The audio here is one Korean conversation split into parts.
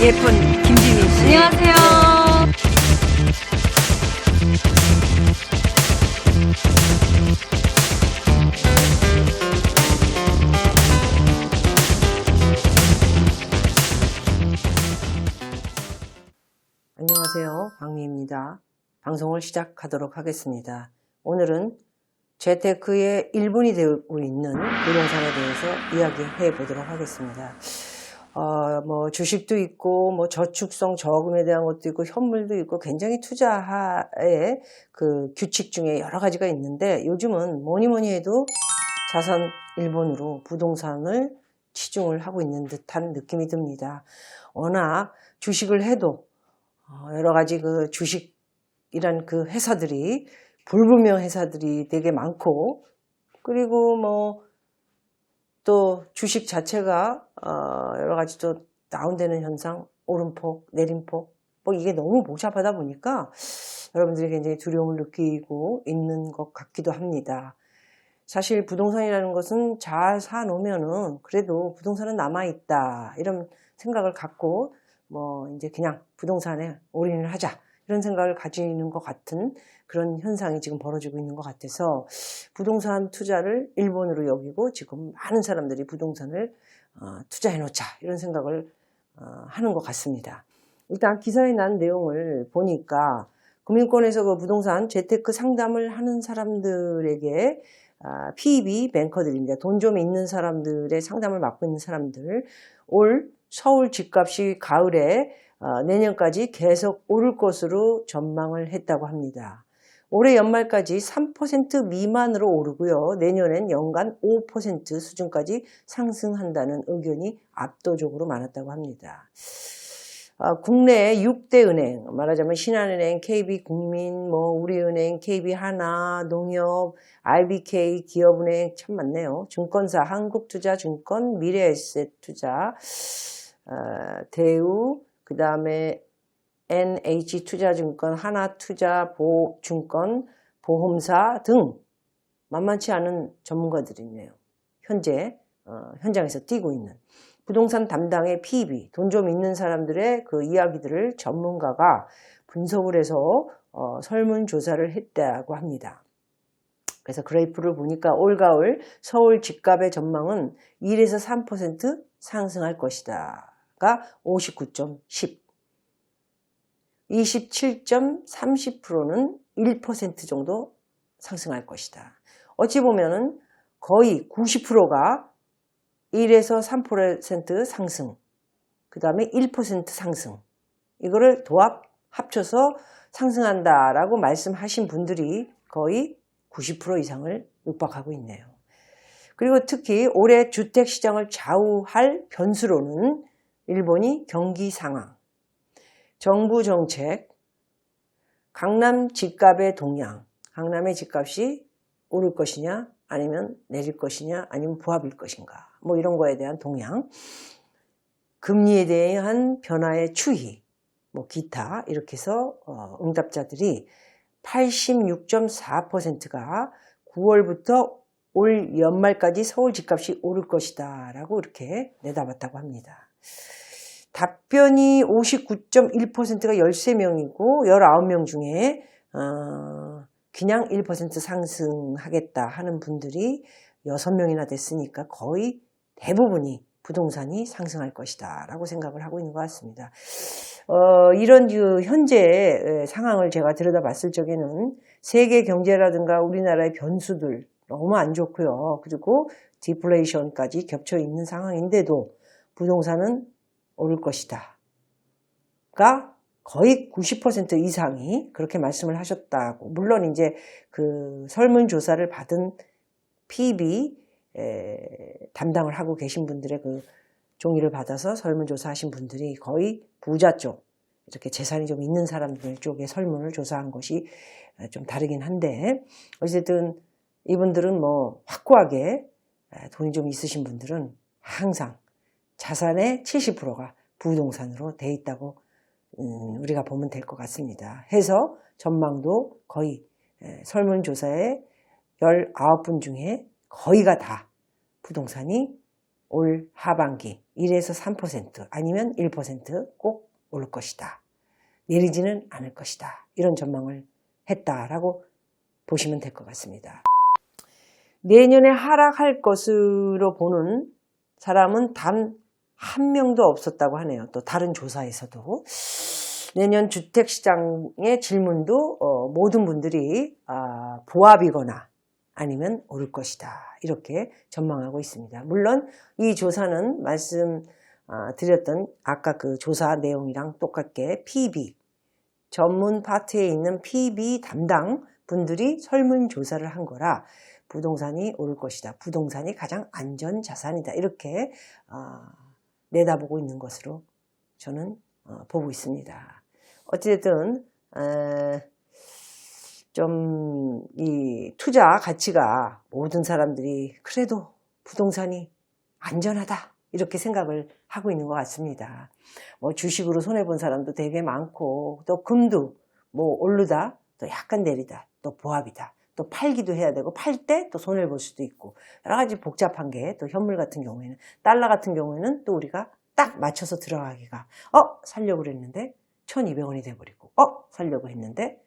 예쁜 김지민 씨. 안녕하세요. 안녕하세요. 박미입니다. 방송을 시작하도록 하겠습니다. 오늘은 재테크의 1분이 되고 있는 부동산에 대해서 이야기해 보도록 하겠습니다. 뭐 주식도 있고 뭐 저축성 저금에 대한 것도 있고 현물도 있고 굉장히 투자의 그 규칙 중에 여러 가지가 있는데 요즘은 뭐니 해도 자산 1번으로 부동산을 치중을 하고 있는 듯한 느낌이 듭니다. 워낙 주식을 해도 여러 가지 그 주식이란 그 회사들이 불분명 회사들이 되게 많고, 그리고 뭐 또 주식 자체가 여러 가지 또 다운되는 현상, 오름폭, 내림폭, 뭐 이게 너무 복잡하다 보니까 여러분들이 굉장히 두려움을 느끼고 있는 것 같기도 합니다. 사실 부동산이라는 것은 잘 사놓으면은 그래도 부동산은 남아있다 이런 생각을 갖고 뭐 이제 그냥 부동산에 올인을 하자 이런 생각을 가지는 것 같은 그런 현상이 지금 벌어지고 있는 것 같아서 부동산 투자를 1번으로 여기고 지금 많은 사람들이 부동산을 투자해 놓자 이런 생각을 하는 것 같습니다. 일단 기사에 난 내용을 보니까 금융권에서 그 부동산 재테크 상담을 하는 사람들에게 PB 뱅커들입니다. 돈 좀 있는 사람들의 상담을 맡고 있는 사람들, 올 서울 집값이 가을에 내년까지 계속 오를 것으로 전망을 했다고 합니다. 올해 연말까지 3% 미만으로 오르고요. 내년엔 연간 5% 수준까지 상승한다는 의견이 압도적으로 많았다고 합니다. 국내 6대 은행, 말하자면 신한은행, KB국민, 뭐 우리은행, KB하나, 농협, RBK, 기업은행 참 많네요. 증권사, 한국투자증권, 미래에셋투자, 대우, 그 다음에 NH투자증권, 하나투자증권, 보험사 등 만만치 않은 전문가들이 있네요. 현재 현장에서 뛰고 있는 부동산 담당의 PB, 돈 좀 있는 사람들의 그 이야기들을 전문가가 분석을 해서 설문조사를 했다고 합니다. 그래서 그래프를 보니까 올가을 서울 집값의 전망은 1에서 3% 상승할 것이다가 59.10, 27.30%는 1% 정도 상승할 것이다. 어찌 보면은 거의 90%가 1에서 3% 상승, 그 다음에 1% 상승, 이거를 합쳐서 상승한다라고 말씀하신 분들이 거의 90% 이상을 육박하고 있네요. 그리고 특히 올해 주택시장을 좌우할 변수로는 일본이 경기 상황, 정부 정책, 강남 집값의 동향, 강남의 집값이 오를 것이냐 아니면 내릴 것이냐 아니면 부합일 것인가, 뭐 이런 거에 대한 동향, 금리에 대한 변화의 추이, 뭐 기타, 이렇게 해서 응답자들이 86.4%가 9월부터 올 연말까지 서울 집값이 오를 것이다 라고 이렇게 내다봤다고 합니다. 답변이 59.1%가 13명이고 19명 중에 그냥 1% 상승하겠다 하는 분들이 6명이나 됐으니까 거의 대부분이 부동산이 상승할 것이다 라고 생각을 하고 있는 것 같습니다. 이런 현재 상황을 제가 들여다봤을 적에는 세계 경제라든가 우리나라의 변수들 너무 안 좋고요. 그리고 디플레이션까지 겹쳐 있는 상황인데도 부동산은 오를 것이다 가 거의 90% 이상이 그렇게 말씀을 하셨다고. 물론 이제 그 설문조사를 받은 PB 담당을 하고 계신 분들의 그 종이를 받아서 설문조사 하신 분들이 거의 부자 쪽, 이렇게 재산이 좀 있는 사람들 쪽에 설문을 조사한 것이 좀 다르긴 한데, 어쨌든 이분들은 뭐 확고하게 돈이 좀 있으신 분들은 항상 자산의 70%가 부동산으로 돼 있다고 우리가 보면 될 것 같습니다. 해서 전망도 거의 설문조사에 19분 중에 거의가 다 부동산이 올 하반기 1에서 3% 아니면 1% 꼭 오를 것이다. 내리지는 않을 것이다. 이런 전망을 했다라고 보시면 될 것 같습니다. 내년에 하락할 것으로 보는 사람은 단 한 명도 없었다고 하네요. 또 다른 조사에서도. 내년 주택시장의 질문도 모든 분들이 보합이거나 아니면 오를 것이다. 이렇게 전망하고 있습니다. 물론 이 조사는 말씀드렸던 아까 그 조사 내용이랑 똑같게 PB, 전문 파트에 있는 PB 담당 분들이 설문조사를 한 거라 부동산이 오를 것이다. 부동산이 가장 안전 자산이다. 이렇게 내다보고 있는 것으로 저는 보고 있습니다. 어찌됐든 좀 이 투자 가치가 모든 사람들이 그래도 부동산이 안전하다 이렇게 생각을 하고 있는 것 같습니다. 뭐 주식으로 손해본 사람도 되게 많고 또 금도 뭐 오르다 또 약간 내리다 또 보합이다 또 팔기도 해야 되고 팔 때 또 손해를 볼 수도 있고 여러 가지 복잡한 게 또 현물 같은 경우에는 달러 같은 경우에는 또 우리가 딱 맞춰서 들어가기가 살려고 그랬는데 1,200원이 돼버리고 살려고 했는데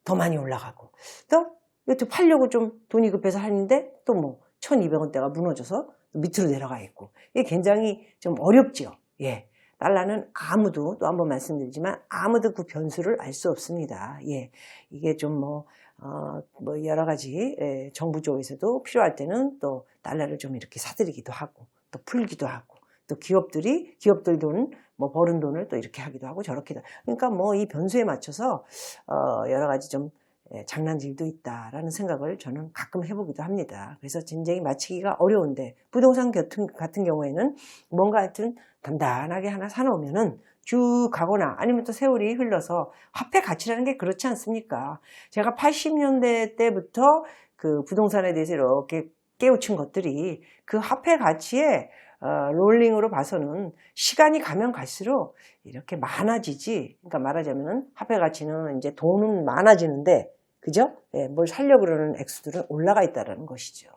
더 많이 올라가고 또 팔려고 좀 돈이 급해서 하는데 또 뭐 1,200원대가 무너져서 밑으로 내려가 있고 이게 굉장히 좀 어렵지요. 예. 달러는 아무도 또 한번 말씀드리지만 아무도 그 변수를 알 수 없습니다. 예. 이게 좀 뭐 여러 가지 정부 쪽에서도 필요할 때는 또 달러를 좀 이렇게 사들이기도 하고 또 풀기도 하고 또 기업들 돈 뭐 버는 돈을 또 이렇게 하기도 하고 저렇게도 그러니까 뭐 이 변수에 맞춰서 여러 가지 좀 장난질도 있다라는 생각을 저는 가끔 해보기도 합니다. 그래서 진작에 맞히기가 어려운데 부동산 같은 경우에는 뭔가 하여튼 단단하게 하나 사놓으면은 쭉 가거나 아니면 또 세월이 흘러서 화폐 가치라는 게 그렇지 않습니까? 제가 80년대 때부터 그 부동산에 대해서 이렇게 깨우친 것들이 그 화폐 가치에 롤링으로 봐서는 시간이 가면 갈수록 이렇게 많아지지. 그러니까 말하자면은 화폐 가치는 이제 돈은 많아지는데, 그죠? 예, 뭘 살려고 그러는 액수들은 올라가 있다는 것이죠.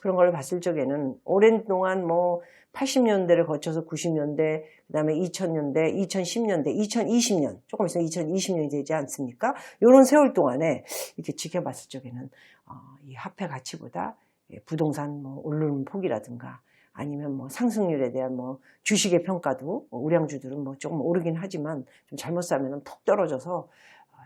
그런 걸 봤을 적에는 오랜 동안 뭐 80년대를 거쳐서 90년대, 그 다음에 2000년대, 2010년대, 2020년, 조금 있으면 2020년이 되지 않습니까? 이런 세월 동안에 이렇게 지켜봤을 적에는 이 화폐 가치보다 부동산 뭐 오르는 폭이라든가 아니면 뭐 상승률에 대한 뭐 주식의 평가도 우량주들은 뭐 조금 오르긴 하지만 좀 잘못 사면은 푹 떨어져서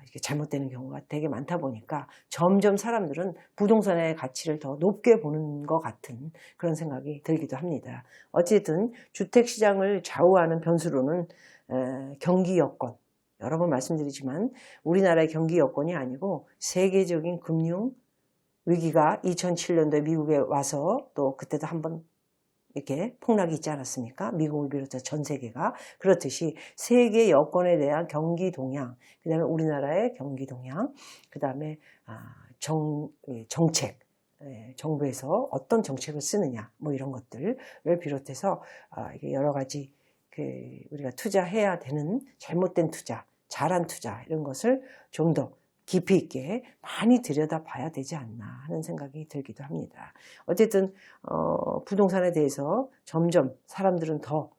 이게 잘못되는 경우가 되게 많다 보니까 점점 사람들은 부동산의 가치를 더 높게 보는 것 같은 그런 생각이 들기도 합니다. 어쨌든 주택시장을 좌우하는 변수로는 경기 여건, 여러 번 말씀드리지만 우리나라의 경기 여건이 아니고 세계적인 금융 위기가 2007년도에 미국에 와서 또 그때도 한번 이렇게 폭락이 있지 않았습니까? 미국을 비롯해서 전 세계가. 그렇듯이 세계 여건에 대한 경기 동향, 그 다음에 우리나라의 경기 동향, 그 다음에 정책, 정부에서 어떤 정책을 쓰느냐, 뭐 이런 것들을 비롯해서 이게 여러 가지 우리가 투자해야 되는 잘못된 투자, 잘한 투자 이런 것을 좀 더 깊이 있게 많이 들여다봐야 되지 않나 하는 생각이 들기도 합니다. 어쨌든 부동산에 대해서 점점 사람들은 더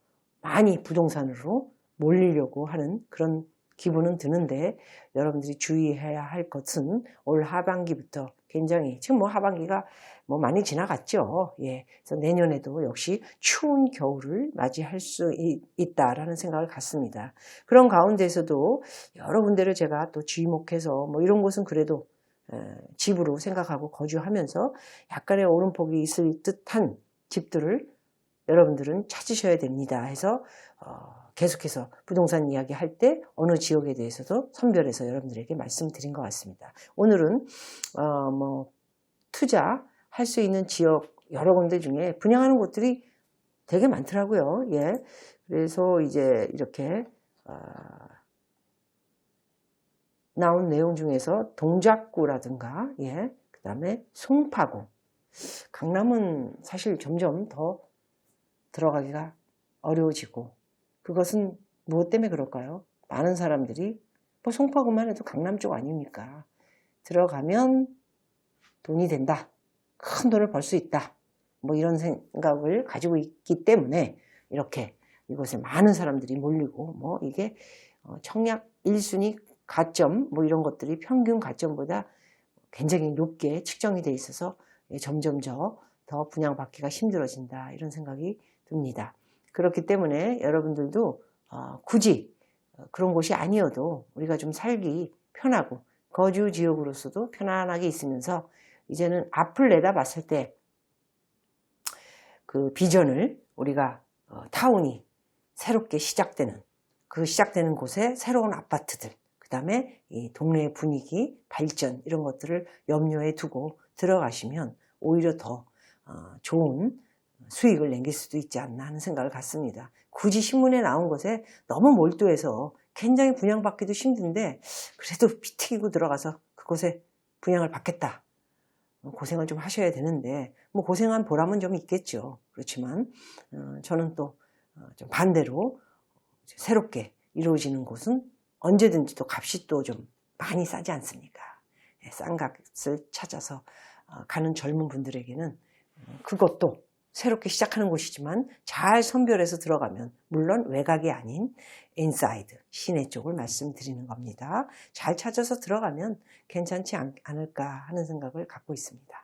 많이 부동산으로 몰리려고 하는 그런 기분은 드는데 여러분들이 주의해야 할 것은 올 하반기부터 굉장히 지금 뭐 하반기가 뭐 많이 지나갔죠. 예. 그래서 내년에도 역시 추운 겨울을 맞이할 수 있다라는 생각을 갖습니다. 그런 가운데서도 여러 군데를 제가 또 지목해서 뭐 이런 곳은 그래도 집으로 생각하고 거주하면서 약간의 오름폭이 있을 듯한 집들을 여러분들은 찾으셔야 됩니다. 해서 계속해서 부동산 이야기 할 때 어느 지역에 대해서도 선별해서 여러분들에게 말씀드린 것 같습니다. 오늘은 뭐 투자할 수 있는 지역 여러 군데 중에 분양하는 곳들이 되게 많더라고요. 예. 그래서 이제 이렇게 나온 내용 중에서 동작구라든가 예. 그다음에 송파구. 강남은 사실 점점 더 들어가기가 어려워지고 그것은 무엇 때문에 그럴까요? 많은 사람들이 뭐 송파구만 해도 강남 쪽 아닙니까? 들어가면 돈이 된다. 큰 돈을 벌 수 있다. 뭐 이런 생각을 가지고 있기 때문에 이렇게 이곳에 많은 사람들이 몰리고 뭐 이게 청약 1순위 가점 뭐 이런 것들이 평균 가점보다 굉장히 높게 측정이 돼 있어서 점점 더 분양받기가 힘들어진다 이런 생각이 듭니다. 그렇기 때문에 여러분들도 굳이 그런 곳이 아니어도 우리가 좀 살기 편하고 거주 지역으로서도 편안하게 있으면서 이제는 앞을 내다봤을 때 그 비전을 우리가 타운이 새롭게 시작되는 그 시작되는 곳에 새로운 아파트들 그 다음에 이 동네의 분위기 발전 이런 것들을 염려에 두고 들어가시면 오히려 더 좋은 수익을 남길 수도 있지 않나 하는 생각을 갖습니다. 굳이 신문에 나온 것에 너무 몰두해서 굉장히 분양받기도 힘든데 그래도 피 튀기고 들어가서 그곳에 분양을 받겠다. 고생을 좀 하셔야 되는데 뭐 고생한 보람은 좀 있겠죠. 그렇지만 저는 또 좀 반대로 새롭게 이루어지는 곳은 언제든지 또 값이 또 좀 많이 싸지 않습니까? 싼 값을 찾아서 가는 젊은 분들에게는 그것도 새롭게 시작하는 곳이지만 잘 선별해서 들어가면 물론 외곽이 아닌 인사이드, 시내 쪽을 말씀드리는 겁니다. 잘 찾아서 들어가면 괜찮지 않을까 하는 생각을 갖고 있습니다.